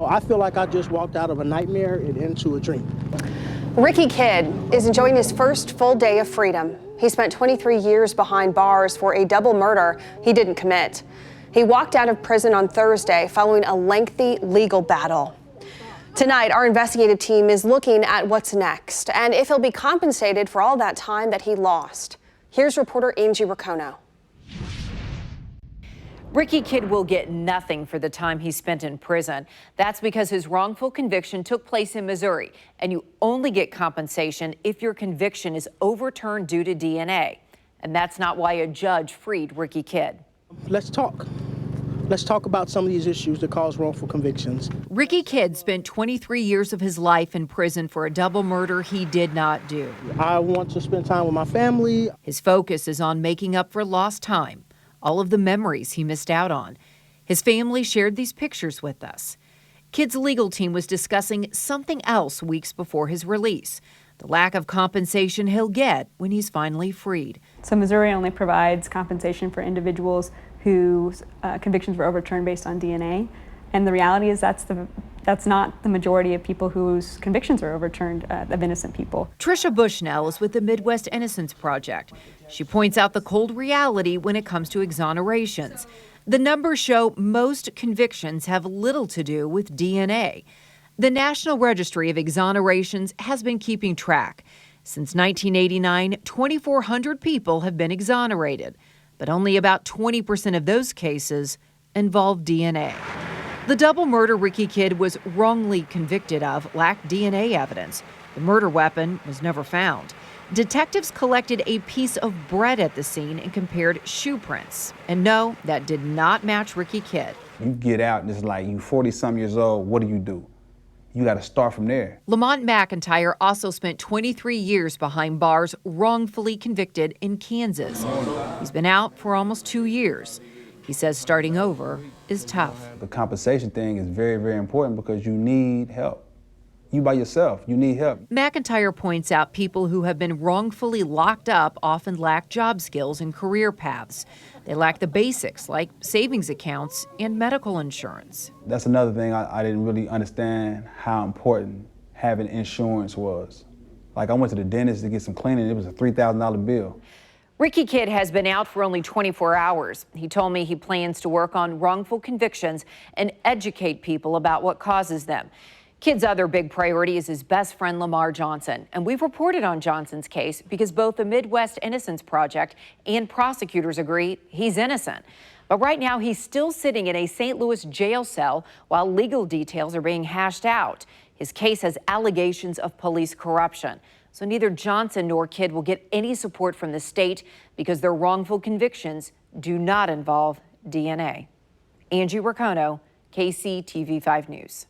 I feel like I just walked out of a nightmare and into a dream. Ricky Kidd is enjoying his first full day of freedom. He spent 23 years behind bars for a double murder he didn't commit. He walked out of prison on Thursday following a lengthy legal battle. Tonight, our investigative team is looking at what's next and if he'll be compensated for all that time that he lost. Here's reporter Angie Racono. Ricky Kidd will get nothing for the time he spent in prison. That's because his wrongful conviction took place in Missouri, and you only get compensation if your conviction is overturned due to DNA. And that's not why a judge freed Ricky Kidd. Let's talk. Let's talk about some of these issues that cause wrongful convictions. Ricky Kidd spent 23 years of his life in prison for a double murder he did not do. I want to spend time with my family. His focus is on making up for lost time, all of the memories he missed out on. His family shared these pictures with us. Kidd's legal team was discussing something else weeks before his release, the lack of compensation he'll get when he's finally freed. So Missouri only provides compensation for individuals whose convictions were overturned based on DNA. And the reality is that's not the majority of people whose convictions are overturned, of innocent people. TRICIA Bushnell is with the Midwest Innocence Project. She points out the cold reality when it comes to exonerations. The numbers show most convictions have little to do with DNA. The National Registry of Exonerations has been keeping track. Since 1989, 2,400 people have been exonerated, but only about 20% of those cases involve DNA. The double murder Ricky Kidd was wrongly convicted of lacked DNA evidence. The murder weapon was never found. Detectives collected a piece of bread at the scene and compared shoe prints. And no, that did not match Ricky Kidd. You get out and it's like you 40-some years old, what do? You got to start from there. Lamont McIntyre also spent 23 years behind bars, wrongfully convicted in Kansas. He's been out for almost 2 years. He says starting over is tough. The compensation thing is very, very important because you need help. You by yourself, you need help. McIntyre points out people who have been wrongfully locked up often lack job skills and career paths. They lack the basics like savings accounts and medical insurance. That's another thing I didn't really understand how important having insurance was. Like I went to the dentist to get some cleaning, it was a $3,000 bill. Ricky Kidd has been out for only 24 hours. He told me he plans to work on wrongful convictions and educate people about what causes them. Kidd's other big priority is his best friend, Lamar Johnson. And we've reported on Johnson's case because both the Midwest Innocence Project and prosecutors agree he's innocent. But right now, he's still sitting in a St. Louis jail cell while legal details are being hashed out. His case has allegations of police corruption. So neither Johnson nor Kidd will get any support from the state because their wrongful convictions do not involve DNA. Angie Racono, KCTV5 News.